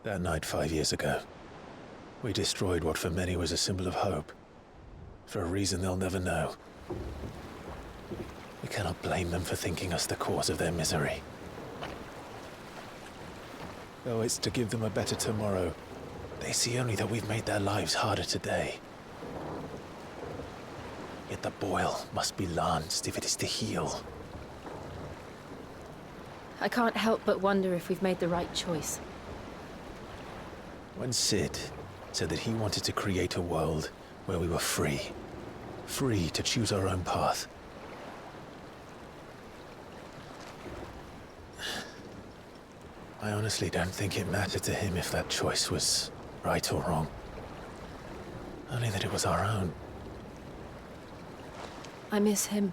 That night 5 years ago, we destroyed what for many was a symbol of hope. For a reason they'll never know. We cannot blame them for thinking us the cause of their misery. Though it's to give them a better tomorrow, they see only that we've made their lives harder today. Yet the boil must be lanced if it is to heal. I can't help but wonder if we've made the right choice. When Sid said that he wanted to create a world where we were free. Free to choose our own path. I honestly don't think it mattered to him if that choice was right or wrong. Only that it was our own. I miss him.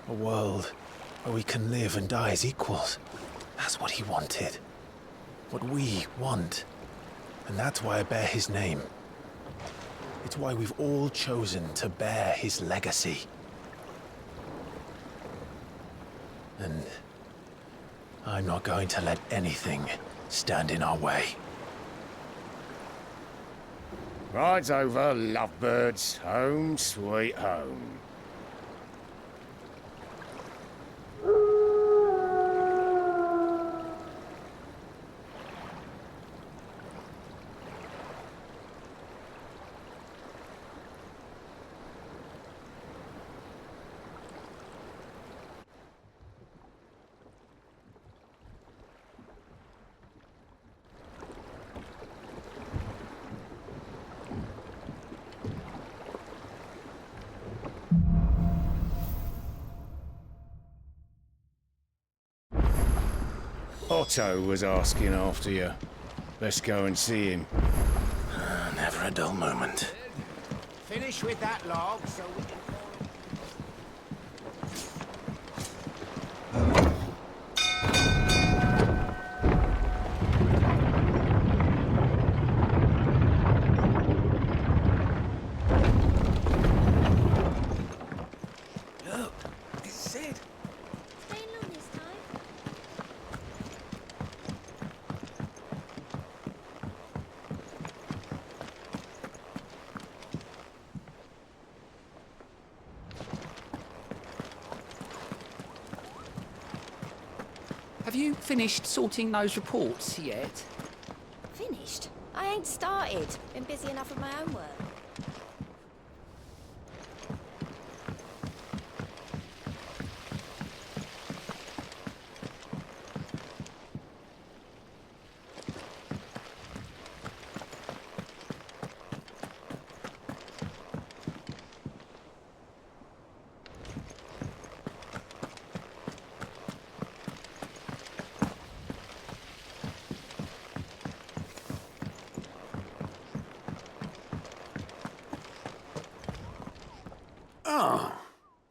A world where we can live and die as equals. That's what he wanted. What we want. And that's why I bear his name. It's why we've all chosen to bear his legacy. And I'm not going to let anything stand in our way. Rides over, lovebirds. Home, sweet home. Otto was asking after you. Let's go and see him. Never a dull moment. Finish with that log so we can... Look, it's Sid. Staying long this time? Have you finished sorting those reports yet? Finished? I ain't started. Been busy enough with my own work.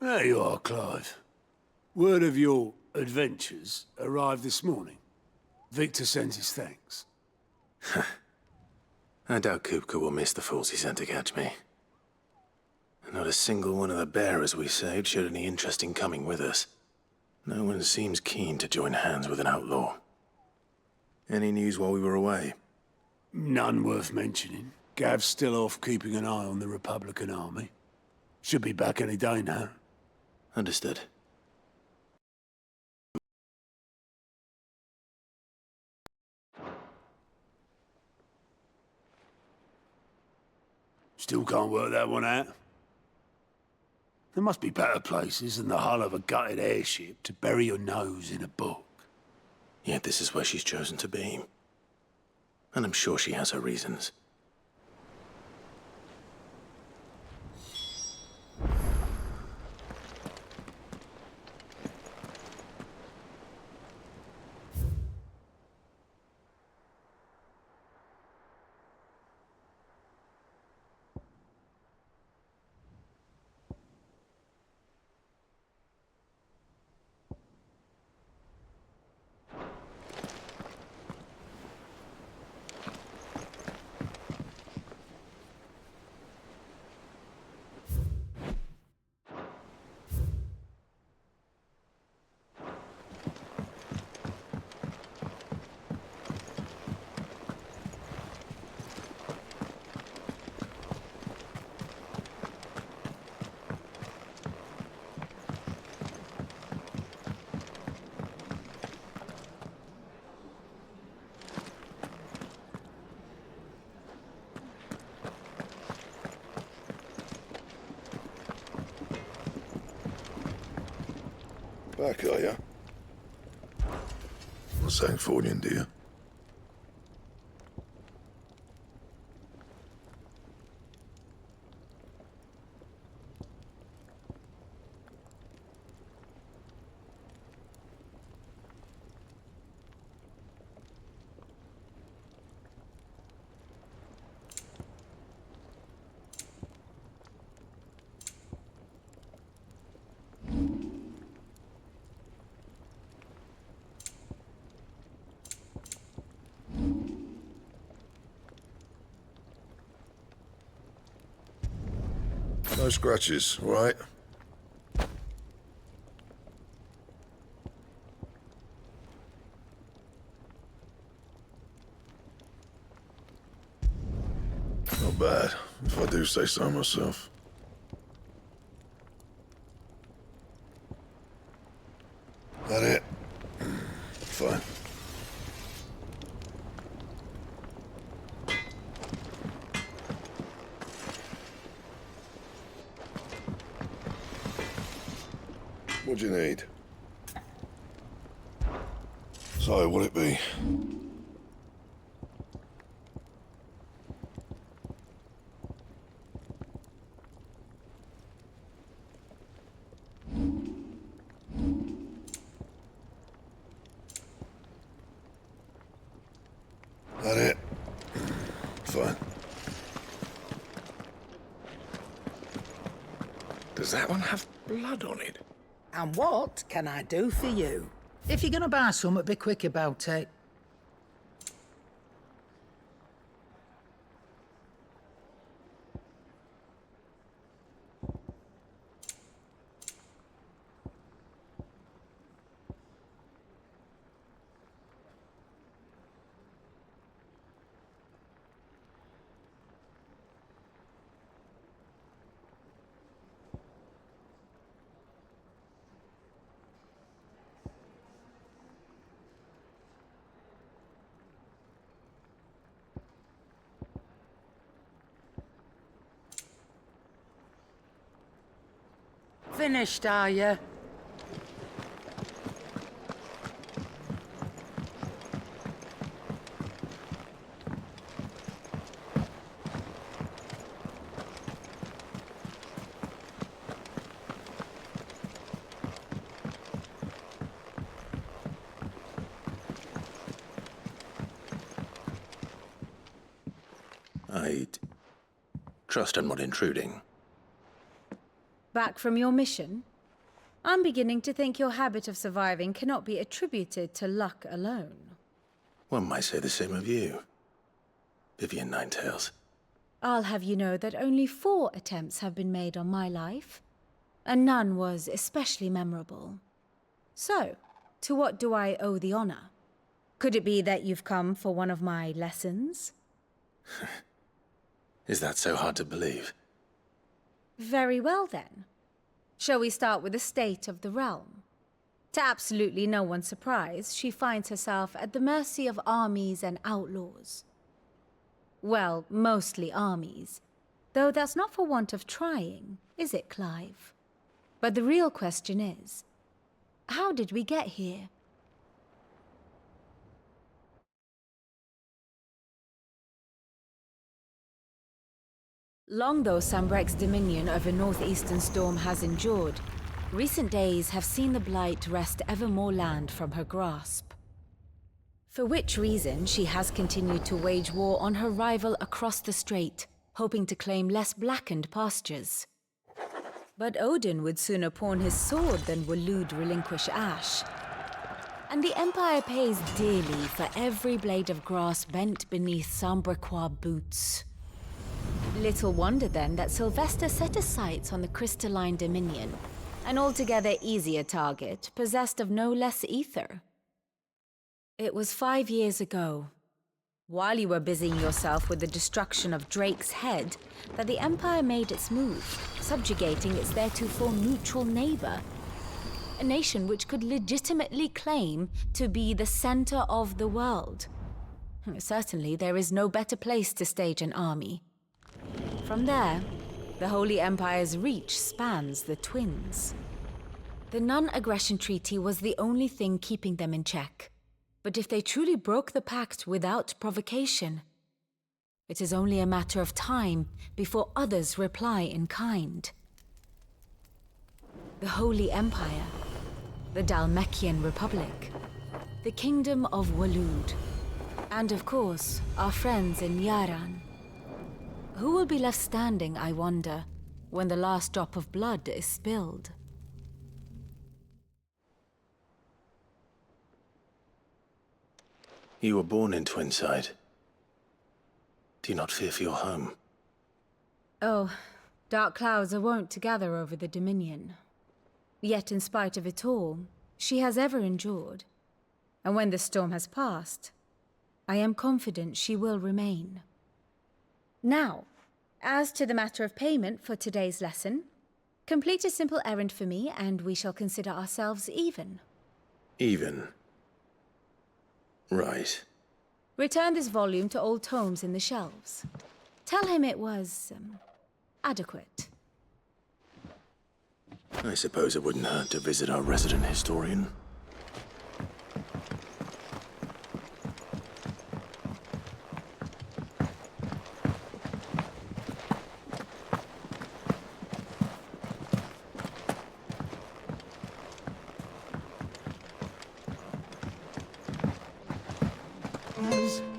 There you are, Clive. Word of your adventures arrived this morning. Victor sends his thanks. I doubt Kupka will miss the fools he sent to catch me. And not a single one of the bearers we saved showed any interest in coming with us. No one seems keen to join hands with an outlaw. Any news while we were away? None worth mentioning. Gav's still off keeping an eye on the Republican army. Should be back any day now. Understood. Still can't work that one out. There must be better places than the hull of a gutted airship to bury your nose in a book. Yet this is where she's chosen to be. And I'm sure she has her reasons. Back, are ya? Not Sangfordian, do you? No scratches, all right? Not bad, if I do say so myself. That it? Fine. What do you need? So, what'd it be? That it? Fine. Does that one have blood on it? And what can I do for you? If you're gonna buy something, be quick about it. Finished, are you? I trust I'm not intruding. Back from your mission? I'm beginning to think your habit of surviving cannot be attributed to luck alone. One might say the same of you, Vivian Ninetails. I'll have you know that only 4 attempts have been made on my life, and none was especially memorable. So, to what do I owe the honor? Could it be that you've come for one of my lessons? Is that so hard to believe? Very well, then. Shall we start with the state of the realm? To absolutely no one's surprise, she finds herself at the mercy of armies and outlaws. Well, mostly armies. Though that's not for want of trying, is it, Clive? But the real question is, how did we get here? Long though Sambrek's dominion over northeastern Storm has endured, recent days have seen the Blight wrest ever more land from her grasp. For which reason she has continued to wage war on her rival across the strait, hoping to claim less blackened pastures. But Odin would sooner pawn his sword than Waloed relinquish Ash. And the Empire pays dearly for every blade of grass bent beneath Sambrequois boots. Little wonder then that Sylvester set his sights on the crystalline dominion, an altogether easier target, possessed of no less ether. It was 5 years ago, while you were busying yourself with the destruction of Drake's head, that the Empire made its move, subjugating its theretofore neutral neighbor, a nation which could legitimately claim to be the center of the world. Certainly, there is no better place to stage an army. From there, the Holy Empire's reach spans the Twins. The non-aggression treaty was the only thing keeping them in check. But if they truly broke the pact without provocation, it is only a matter of time before others reply in kind. The Holy Empire, the Dalmekian Republic, the Kingdom of Waloed, and of course, our friends in Yaran. Who will be left standing, I wonder, when the last drop of blood is spilled? You were born in Twinside. Do you not fear for your home? Oh, dark clouds are wont to gather over the Dominion. Yet in spite of it all, she has ever endured. And when the storm has passed, I am confident she will remain. Now, as to the matter of payment for today's lesson, complete a simple errand for me and we shall consider ourselves even. Even? Right. Return this volume to old tomes in the shelves. Tell him it was, adequate. I suppose it wouldn't hurt to visit our resident historian.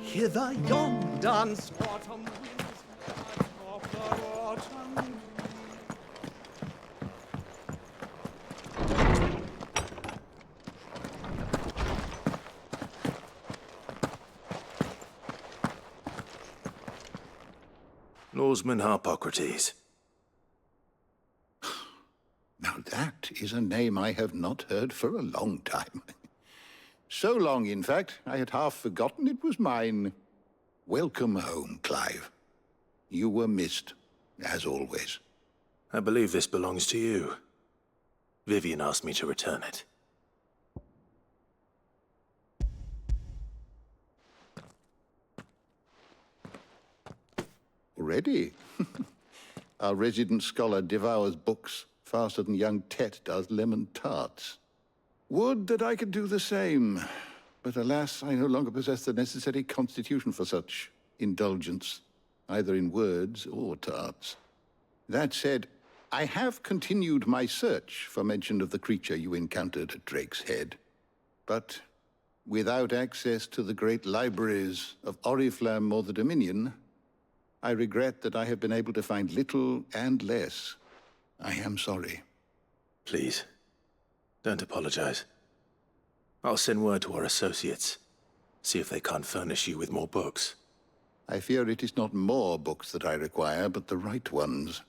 Hither yon dance autumn winds of the autumn. Lawsman Harpocrates. Now that is a name I have not heard for a long time. So long, in fact, I had half forgotten it was mine. Welcome home, Clive. You were missed, as always. I believe this belongs to you. Vivian asked me to return it. Already? Our resident scholar devours books faster than young Tet does lemon tarts. Would that I could do the same, but alas, I no longer possess the necessary constitution for such indulgence, either in words or tarts. That said, I have continued my search for mention of the creature you encountered at Drake's Head. But without access to the great libraries of Oriflamme or the Dominion, I regret that I have been able to find little and less. I am sorry. Please, don't apologize. I'll send word to our associates. See if they can't furnish you with more books. I fear it is not more books that I require, but the right ones.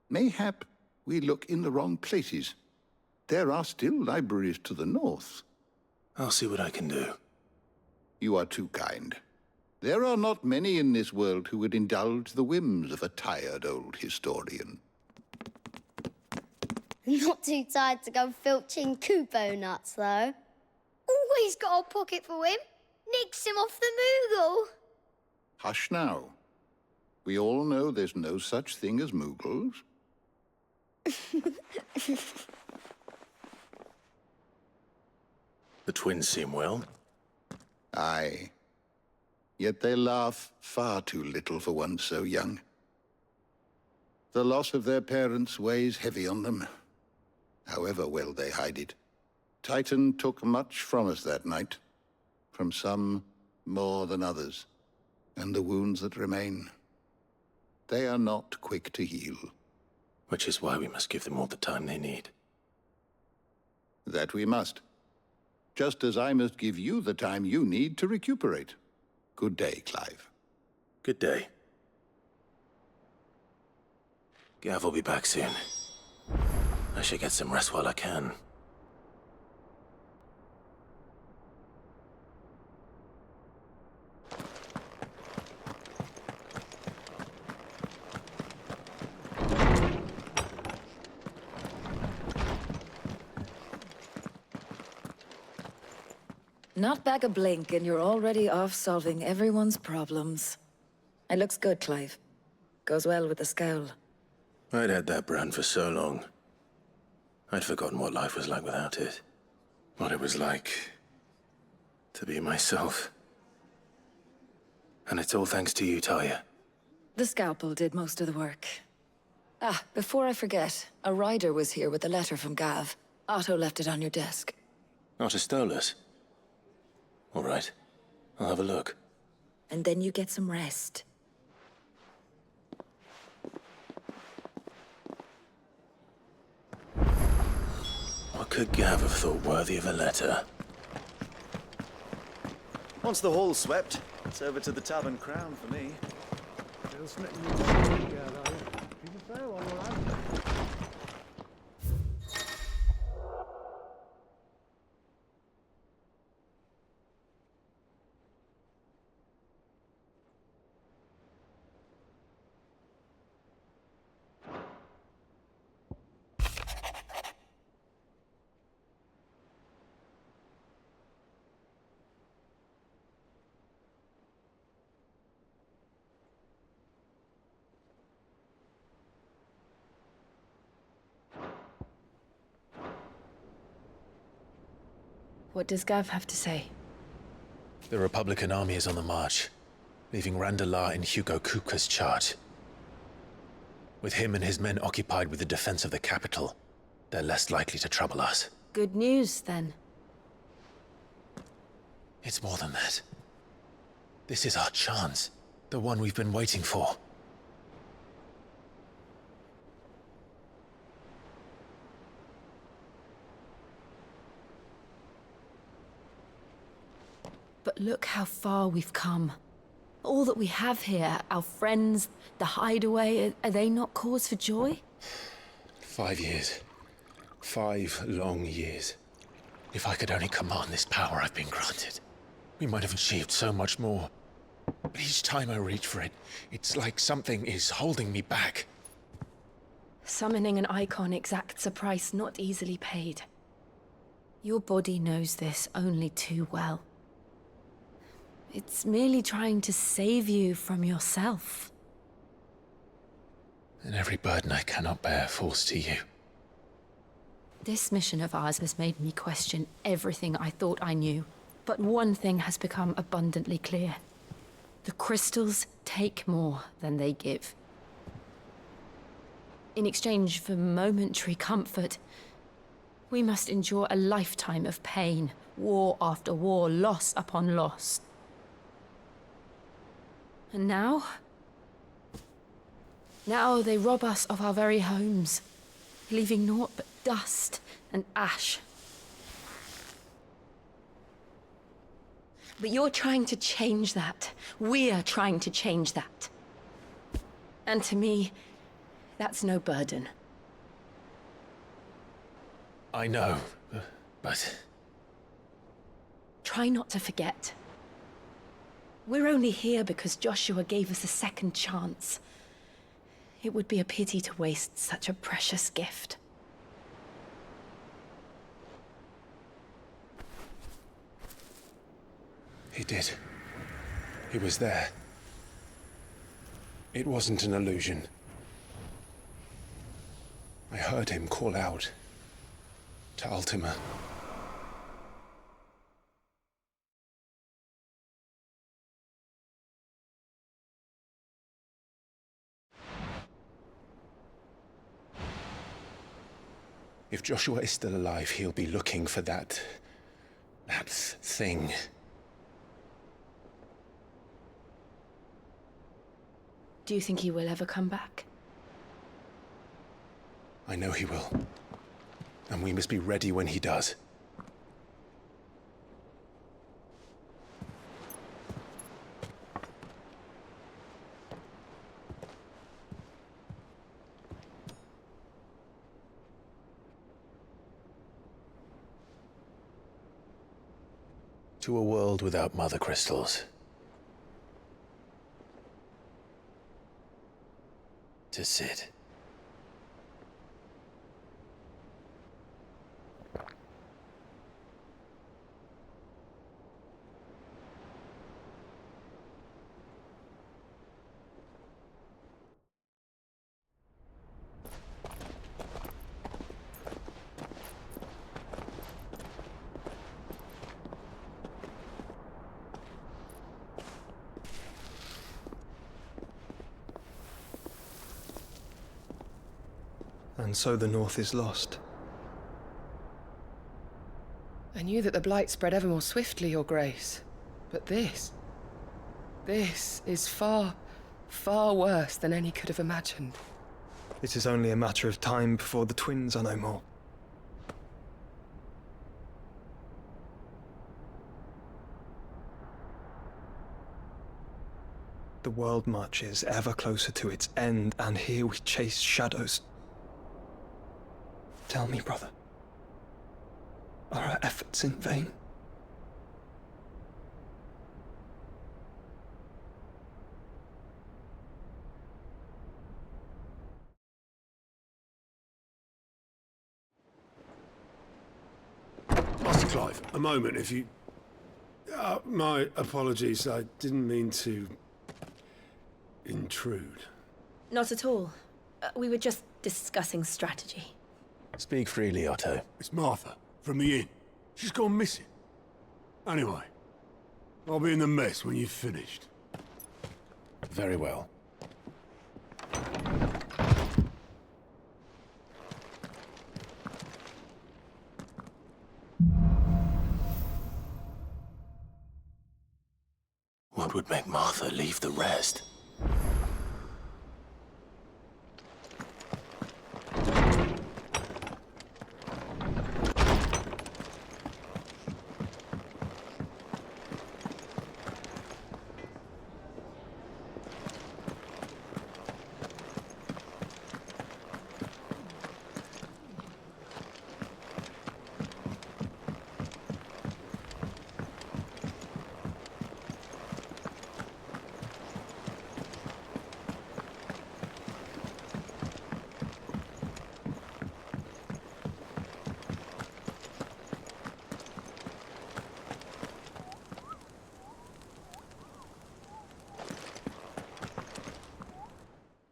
Mayhap we look in the wrong places. There are still libraries to the north. I'll see what I can do. You are too kind. There are not many in this world who would indulge the whims of a tired old historian. Not too tired to go filching Kupo nuts, though. Always got a pocket for him. Nicks him off the Moogle. Hush now. We all know there's no such thing as Moogles. The twins seem well. Aye. Yet they laugh far too little for one so young. The loss of their parents weighs heavy on them, however well they hide it. Titan took much from us that night, from some more than others, and the wounds that remain, they are not quick to heal. Which is why we must give them all the time they need. That we must. Just as I must give you the time you need to recuperate. Good day, Clive. Good day. Gav will be back soon. I should get some rest while I can. Not back a blink and you're already off solving everyone's problems. It looks good, Clive. Goes well with the scowl. I'd had that brand for so long. I'd forgotten what life was like without it. What it was like to be myself. And it's all thanks to you, Talia. The scalpel did most of the work. Ah, before I forget, a rider was here with a letter from Gav. Otto left it on your desk. Not a stolus. All right. I'll have a look. And then you get some rest. What could Gav have thought worthy of a letter? Once the hall's swept, it's over to the Tavern Crown for me. What does Gav have to say? The Republican army is on the march, leaving Randalar in Hugo Kupka's charge. With him and his men occupied with the defense of the capital, they're less likely to trouble us. Good news, then. It's more than that. This is our chance. The one we've been waiting for. But look how far we've come. All that we have here, our friends, the hideaway, are they not cause for joy? 5 years. 5 long years. If I could only command this power I've been granted, we might have achieved so much more. But each time I reach for it, it's like something is holding me back. Summoning an icon exacts a price not easily paid. Your body knows this only too well. It's merely trying to save you from yourself. And every burden I cannot bear falls to you. This mission of ours has made me question everything I thought I knew. But one thing has become abundantly clear. The crystals take more than they give. In exchange for momentary comfort, we must endure a lifetime of pain, war after war, loss upon loss. And now they rob us of our very homes, leaving naught but dust and ash. But you're trying to change that. We're trying to change that. And to me, that's no burden. I know, but... Try not to forget. We're only here because Joshua gave us a second chance. It would be a pity to waste such a precious gift. He did. He was there. It wasn't an illusion. I heard him call out to Ultima. If Joshua is still alive, he'll be looking for that thing. Do you think he will ever come back? I know he will. And we must be ready when he does. To a world without mother crystals. To Sid. And so the North is lost. I knew that the Blight spread ever more swiftly, Your Grace. But this is far, far worse than any could have imagined. It is only a matter of time before the twins are no more. The world marches ever closer to its end, and here we chase shadows. Tell me, brother, are our efforts in vain? Master Clive, a moment, if you... my apologies, I didn't mean to... intrude. Not at all. We were just discussing strategy. Speak freely, Otto. It's Martha, from the inn. She's gone missing. Anyway, I'll be in the mess when you've finished. Very well. What would make Martha leave the rest?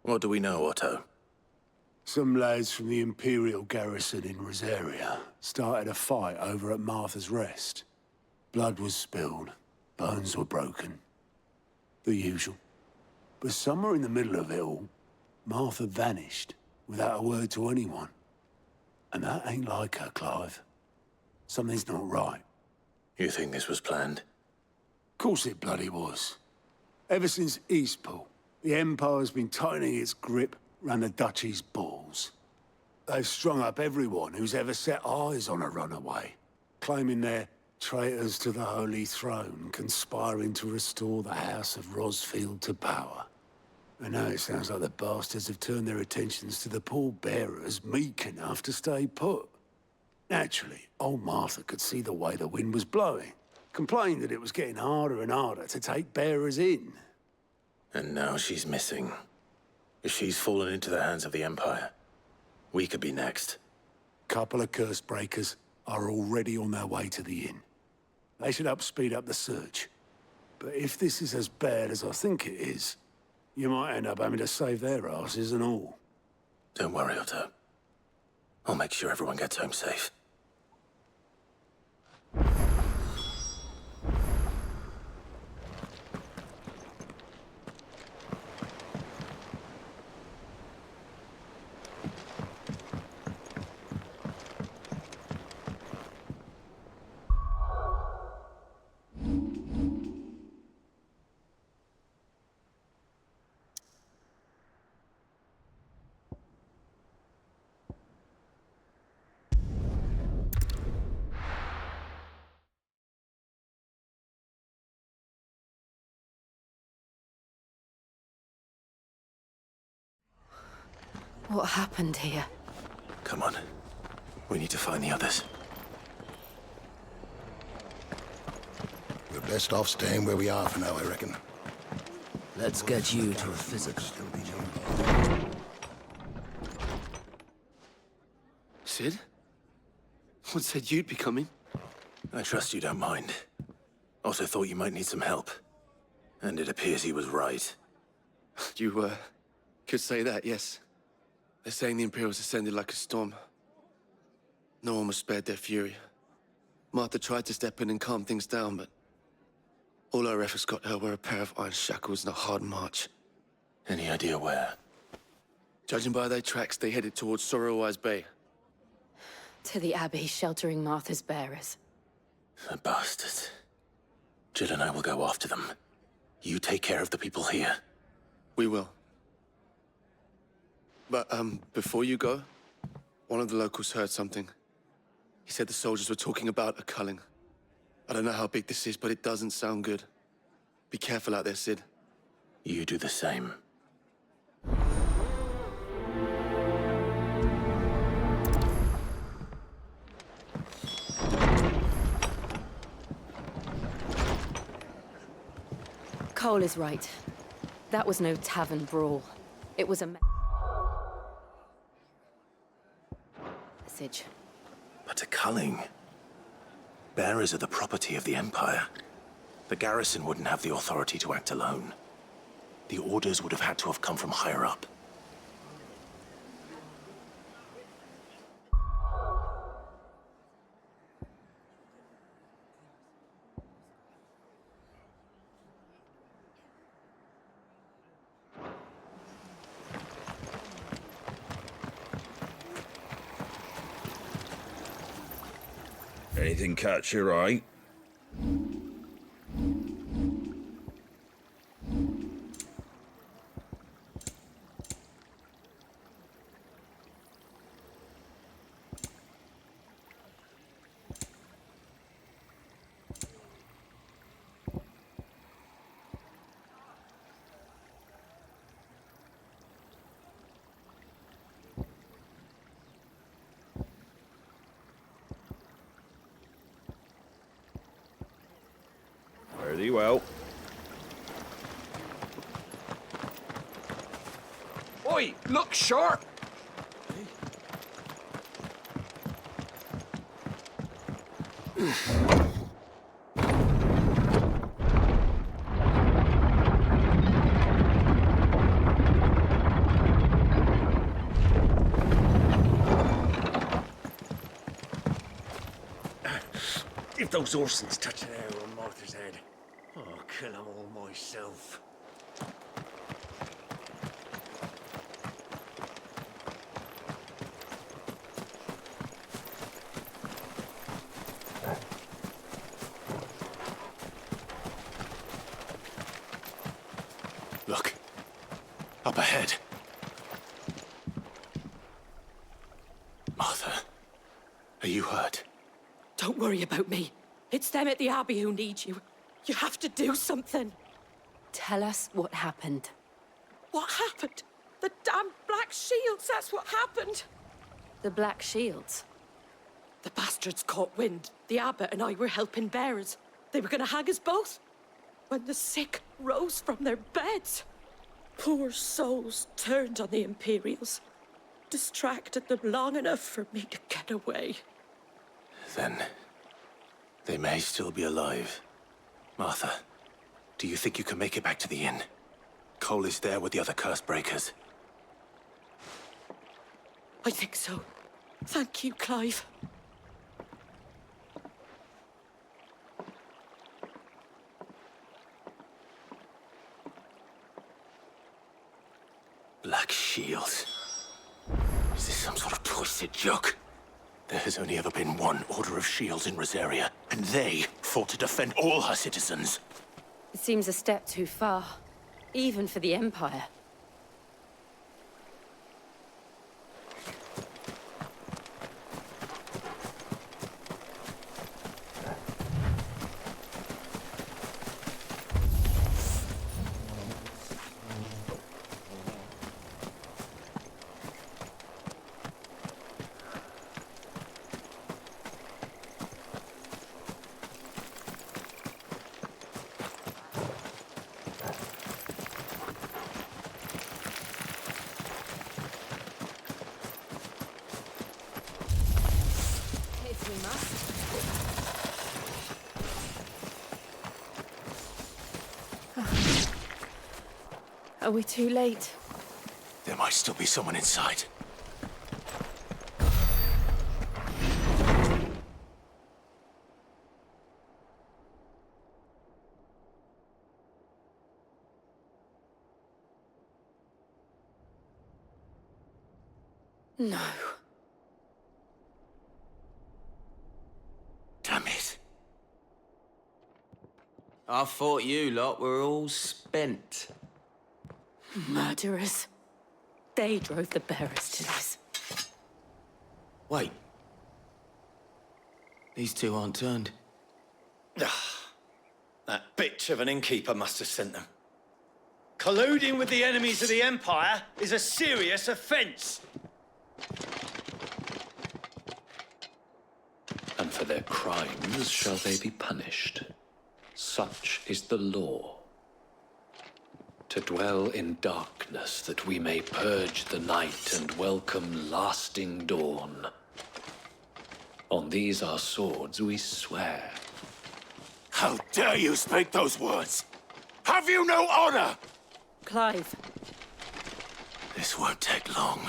What do we know, Otto? Some lads from the Imperial garrison in Rosaria started a fight over at Martha's Rest. Blood was spilled, bones were broken. The usual. But somewhere in the middle of it all, Martha vanished without a word to anyone. And that ain't like her, Clive. Something's not right. You think this was planned? Course it bloody was. Ever since Eastpool, the Empire's been tightening its grip round the Duchy's balls. They've strung up everyone who's ever set eyes on a runaway, claiming they're traitors to the Holy Throne, conspiring to restore the House of Rosfield to power. And now it sounds like the bastards have turned their attentions to the pallbearers meek enough to stay put. Naturally, old Martha could see the way the wind was blowing, complained that it was getting harder and harder to take bearers in. And now she's missing. If she's fallen into the hands of the Empire, we could be next. Couple of curse breakers are already on their way to the inn. They should speed up the search. But if this is as bad as I think it is, you might end up having to save their asses and all. Don't worry, Otto. I'll make sure everyone gets home safe. What happened here? Come on. We need to find the others. We're best off staying where we are for now, I reckon. Let's get you to a physical. Sid? What said you'd be coming? I trust you don't mind. Also thought you might need some help. And it appears he was right. You, could say that, yes. They're saying the Imperials ascended like a storm. No one was spared their fury. Martha tried to step in and calm things down, but all our efforts got her were a pair of iron shackles and a hard march. Any idea where? Judging by their tracks, they headed towards Sorrowwise Bay. To the Abbey sheltering Martha's bearers. The bastards. Jill and I will go after them. You take care of the people here. We will. But, before you go, one of the locals heard something. He said the soldiers were talking about a culling. I don't know how big this is, but it doesn't sound good. Be careful out there, Sid. You do the same. Cole is right. That was no tavern brawl. It was a message. But a culling. Bearers are the property of the Empire. The garrison wouldn't have the authority to act alone. The orders would have had to have come from higher up. Anything catch your eye? Very well. Oi, look sharp! If those Orsons touch an arrow on Martha's head, I'll kill them all myself. Look. Up ahead. Martha, are you hurt? Don't worry about me. It's them at the Abbey who need you. You have to do something. Tell us what happened. What happened? The damn Black Shields, that's what happened. The Black Shields? The bastards caught wind. The abbot and I were helping bearers. They were gonna hang us both. When the sick rose from their beds, poor souls turned on the Imperials. Distracted them long enough for me to get away. Then, they may still be alive. Martha, do you think you can make it back to the inn? Cole is there with the other curse breakers. I think so. Thank you, Clive. Black Shields. Is this some sort of twisted joke? There has only ever been one Order of Shields in Rosaria, and they fought to defend all her citizens. It seems a step too far, even for the Empire. Are we too late? There might still be someone inside. No. Damn it. I thought you lot were all spent. Murderers. They drove the bearers to this. Wait. These two aren't turned. That bitch of an innkeeper must have sent them. Colluding with the enemies of the Empire is a serious offence. And for their crimes shall they be punished. Such is the law. To dwell in darkness that we may purge the night and welcome lasting dawn. On these our swords we swear. How dare you speak those words? Have you no honor? Clive. This won't take long.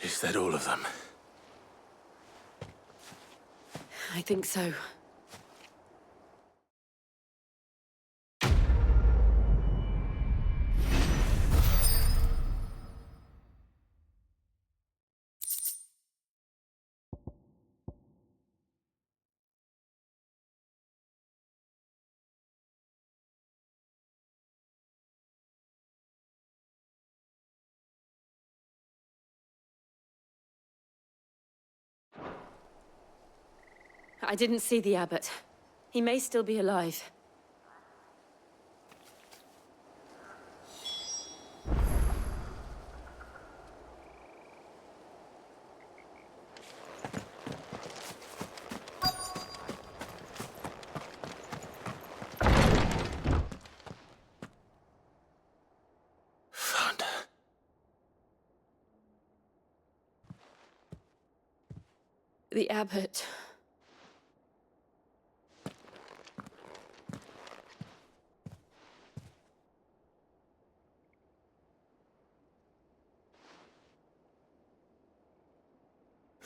Is that all of them? I think so. I didn't see the abbot. He may still be alive. Found her. The abbot.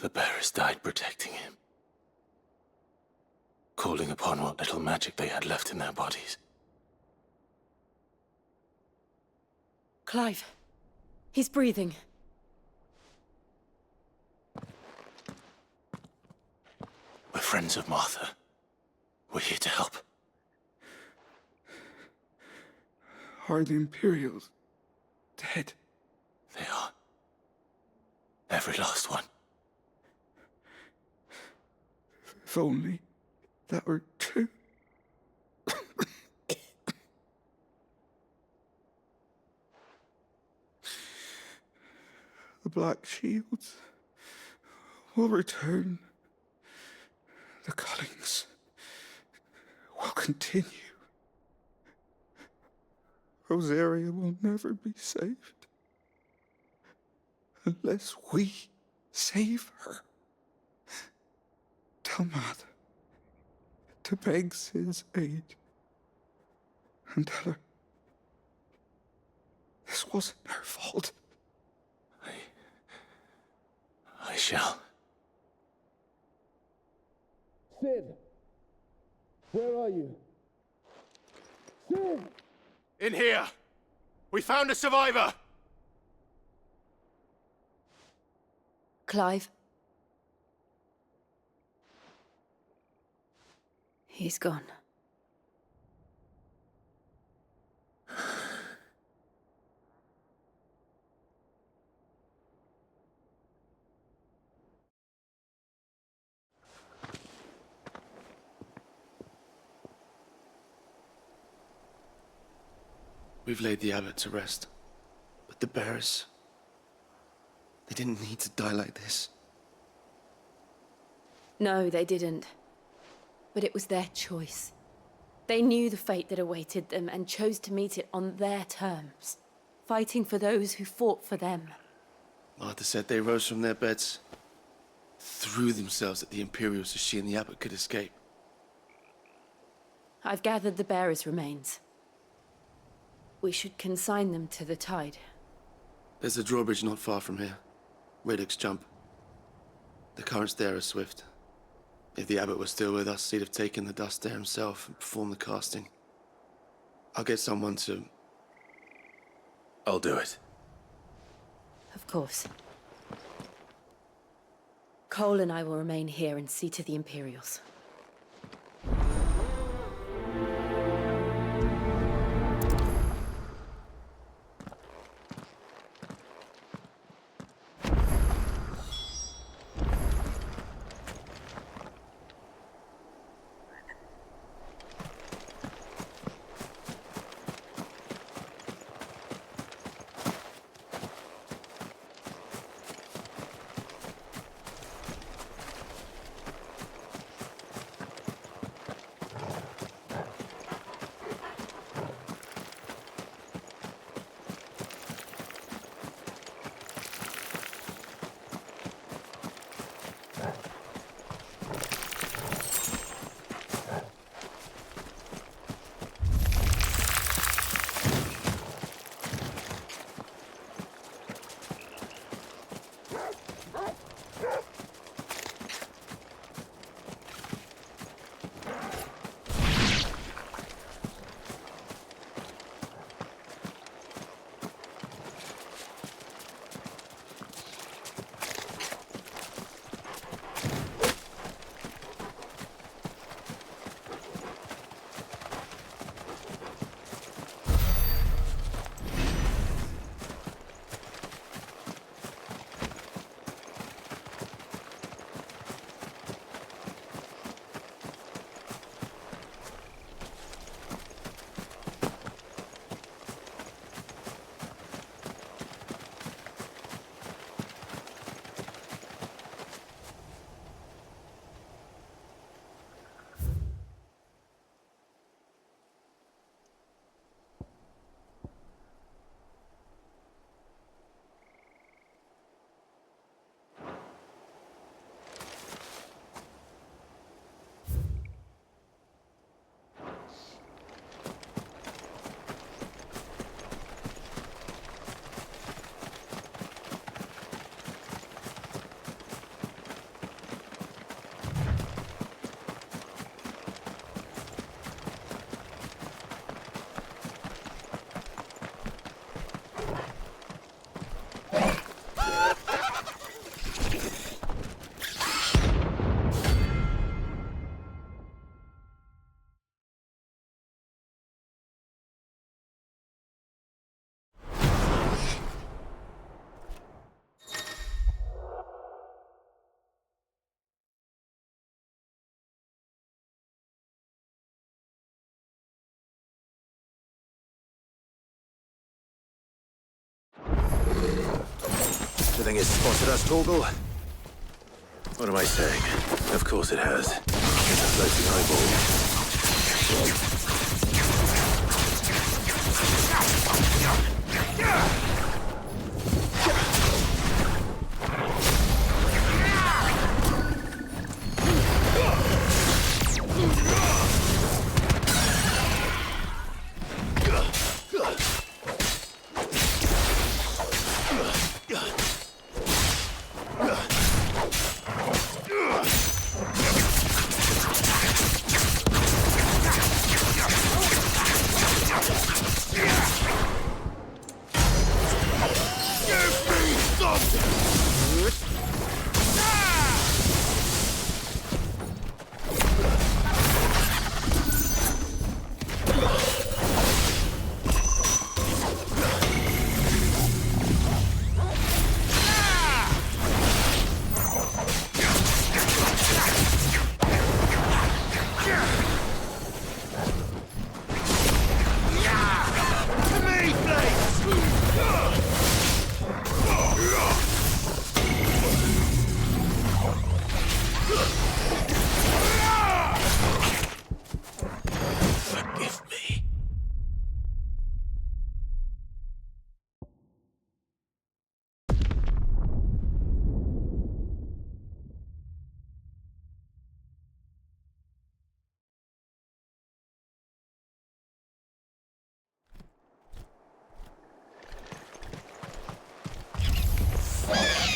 The bearers died protecting him. Calling upon what little magic they had left in their bodies. Clive. He's breathing. We're friends of Martha. We're here to help. Are the Imperials dead? They are. Every last one. If only that were true. The Black Shields will return. The cullings will continue. Rosaria will never be saved unless we save her. Tell Mother to beg Sid's aid and tell her this wasn't her fault. I shall. Sid! Where are you? Sid! In here! We found a survivor! Clive. He's gone. We've laid the abbot to rest. But the bearers... they didn't need to die like this. No, they didn't. But it was their choice. They knew the fate that awaited them and chose to meet it on their terms, fighting for those who fought for them. Martha said they rose from their beds, threw themselves at the Imperials so she and the abbot could escape. I've gathered the bearers' remains. We should consign them to the tide. There's a drawbridge not far from here. Radix Jump. The currents there are swift. If the abbot was still with us, he'd have taken the dust there himself and performed the casting. I'll get someone to... I'll do it. Of course. Cole and I will remain here and see to the Imperials. The thing has spotted us, Torgal. What am I saying? Of course it has. It's a floating eyeball.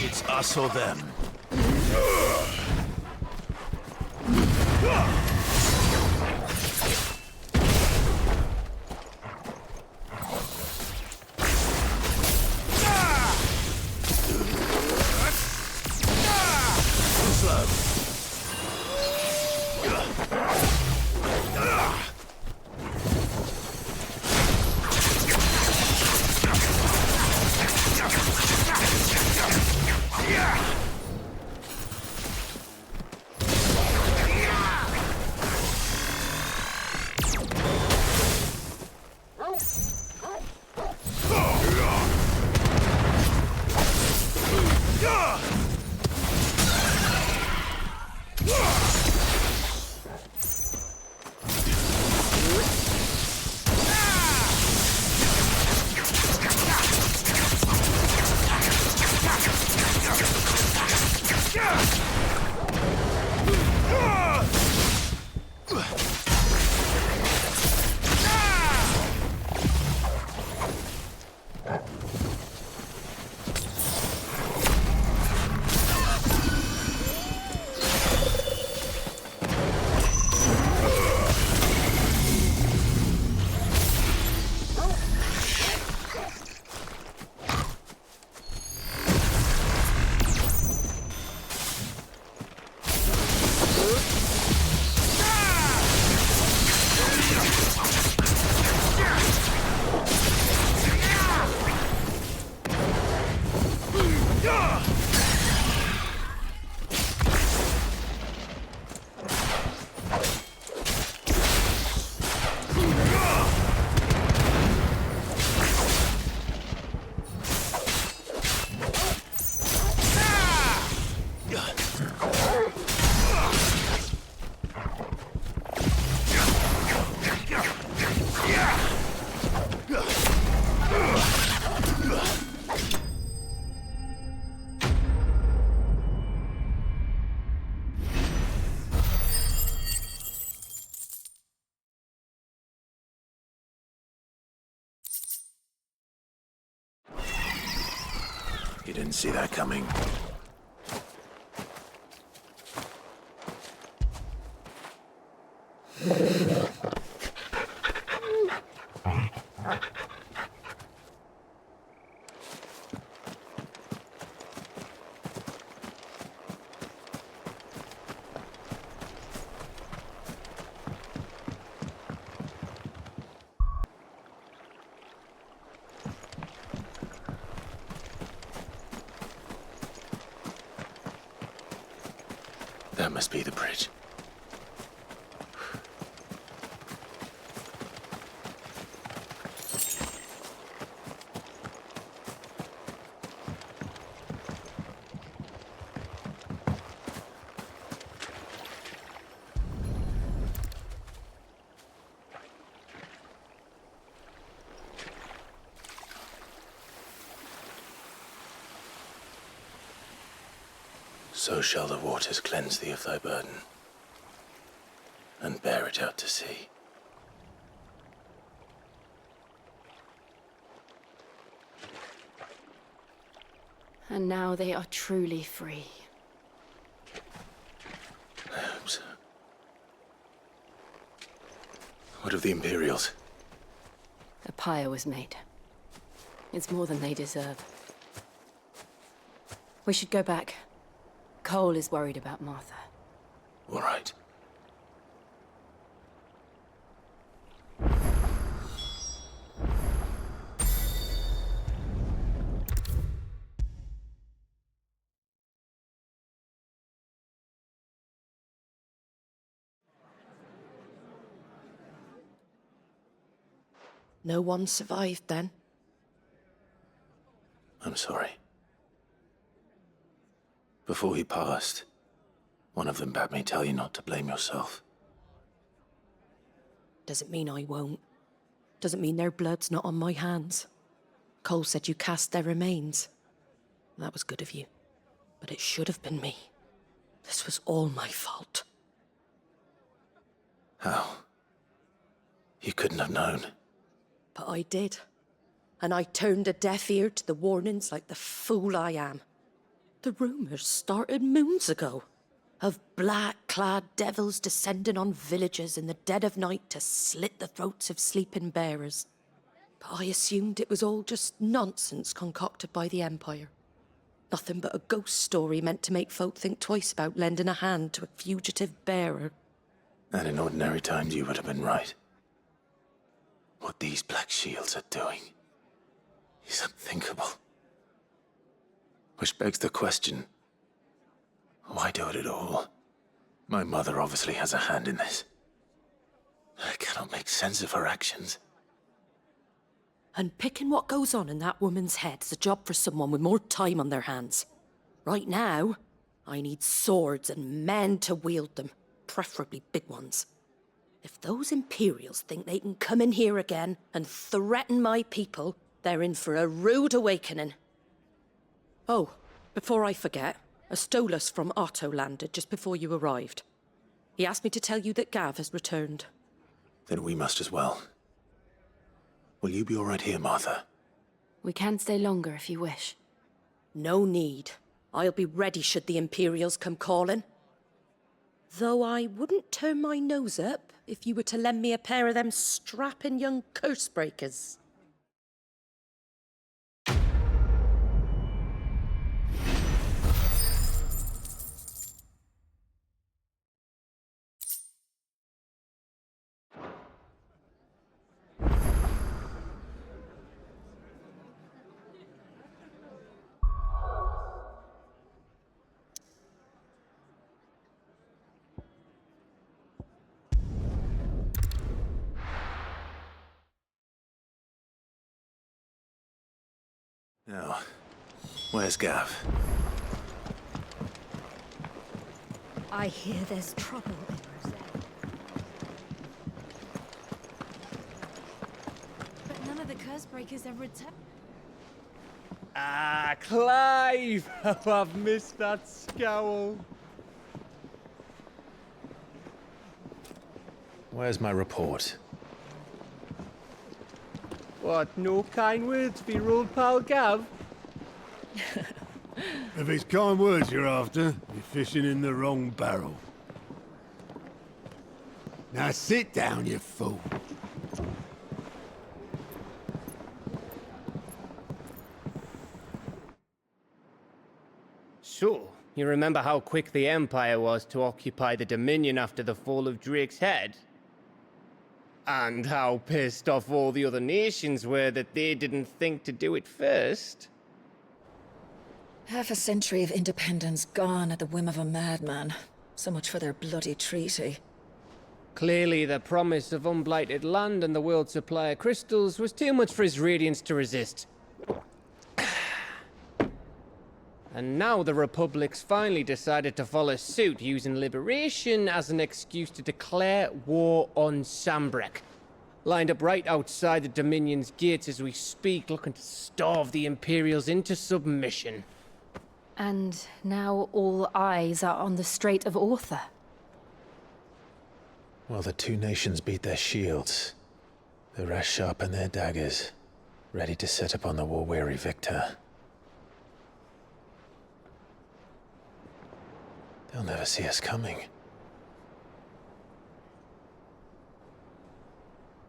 It's us or them. You didn't see that coming. That must be the bridge. So shall the waters cleanse thee of thy burden, and bear it out to sea. And now they are truly free. I hope so. What of the Imperials? A pyre was made. It's more than they deserve. We should go back. Cole is worried about Martha. All right. No one survived then? I'm sorry. Before he passed, one of them bade me tell you not to blame yourself. Doesn't mean I won't. Doesn't mean their blood's not on my hands. Cole said you cast their remains. That was good of you. But it should have been me. This was all my fault. How? You couldn't have known. But I did. And I turned a deaf ear to the warnings like the fool I am. The rumours started moons ago. Of black-clad devils descending on villages in the dead of night to slit the throats of sleeping bearers. But I assumed it was all just nonsense concocted by the Empire. Nothing but a ghost story meant to make folk think twice about lending a hand to a fugitive bearer. And in ordinary times you would have been right. What these Black Shields are doing is unthinkable. Which begs the question, why do it at all? My mother obviously has a hand in this. I cannot make sense of her actions. And picking what goes on in that woman's head is a job for someone with more time on their hands. Right now, I need swords and men to wield them, preferably big ones. If those Imperials think they can come in here again and threaten my people, they're in for a rude awakening. Oh, before I forget, a Stolas from Otto landed just before you arrived. He asked me to tell you that Gav has returned. Then we must as well. Will you be all right here, Martha? We can stay longer if you wish. No need. I'll be ready should the Imperials come calling. Though I wouldn't turn my nose up if you were to lend me a pair of them strapping young curse-breakers. Now, where's Gav? I hear there's trouble in Roselle. But none of the curse breakers have returned. Ah, Clive! Oh, I've missed that scowl. Where's my report? What, no kind words for your old pal Gav? If it's kind words you're after, you're fishing in the wrong barrel. Now sit down, you fool. So, you remember how quick the Empire was to occupy the Dominion after the fall of Drake's head? And how pissed off all the other nations were that they didn't think to do it first? Half a century of independence gone at the whim of a madman. So much for their bloody treaty. Clearly, the promise of unblighted land and the world's supply of crystals was too much for his radiance to resist. And now the Republic's finally decided to follow suit, using liberation as an excuse to declare war on Sambrek. Lined up right outside the Dominion's gates as we speak, looking to starve the Imperials into submission. And now all eyes are on the Strait of Author. While the two nations beat their shields, the rest sharpen their daggers, ready to set upon the war-weary victor. They'll never see us coming.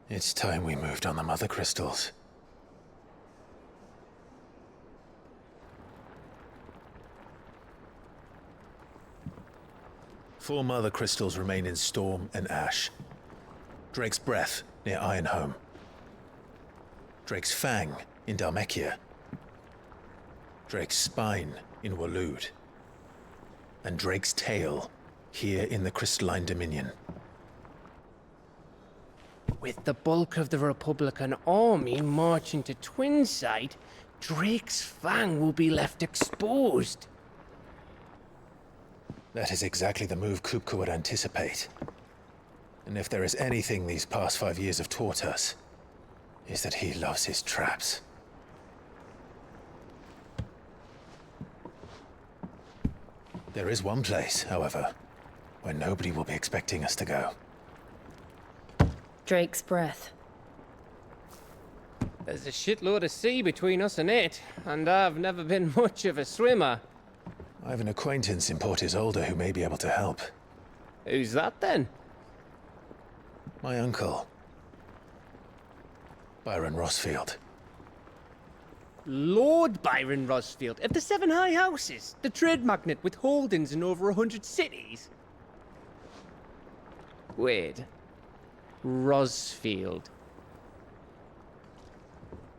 It's time we moved on the Mother Crystals. Four Mother Crystals remain in Storm and Ash. Drake's Breath near Ironhome. Drake's Fang in Dhalmekia. Drake's Spine in Waloed. And Drake's Tail here in the Crystalline Dominion. With the bulk of the Republican army marching to Twinside, Drake's Fang will be left exposed. That is exactly the move Kupka would anticipate. And if there is anything these past 5 years have taught us, is that he loves his traps. There is one place, however, where nobody will be expecting us to go. Drake's Breath. There's a shitload of sea between us and it, and I've never been much of a swimmer. I have an acquaintance in Port Isolde who may be able to help. Who's that then? My uncle, Byron Rosfield. Lord Byron Rosfield of the Seven High Houses, the trade magnate with holdings in over 100 cities. Wait. Rosfield.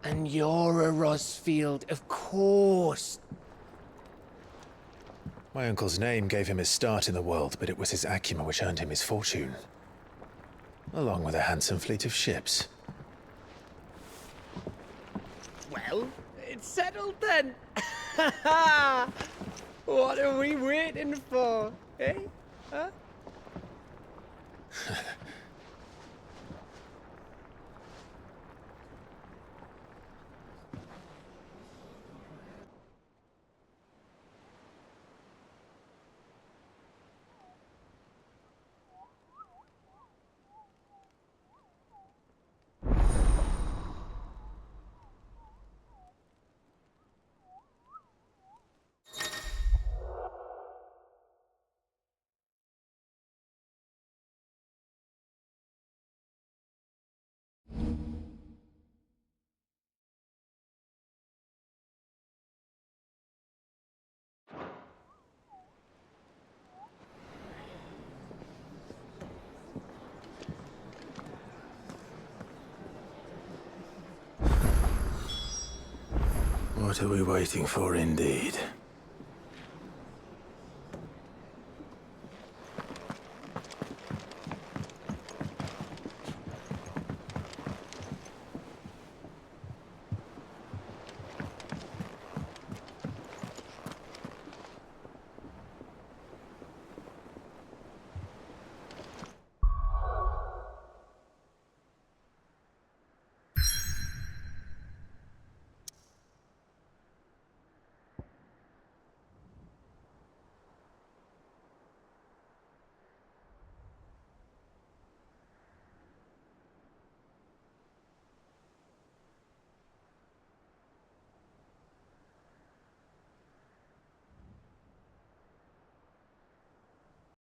And you're a Rosfield, of course. My uncle's name gave him his start in the world, but it was his acumen which earned him his fortune. Along with a handsome fleet of ships. Well, it's settled then. What are we waiting for, eh? Huh? What are we waiting for, indeed?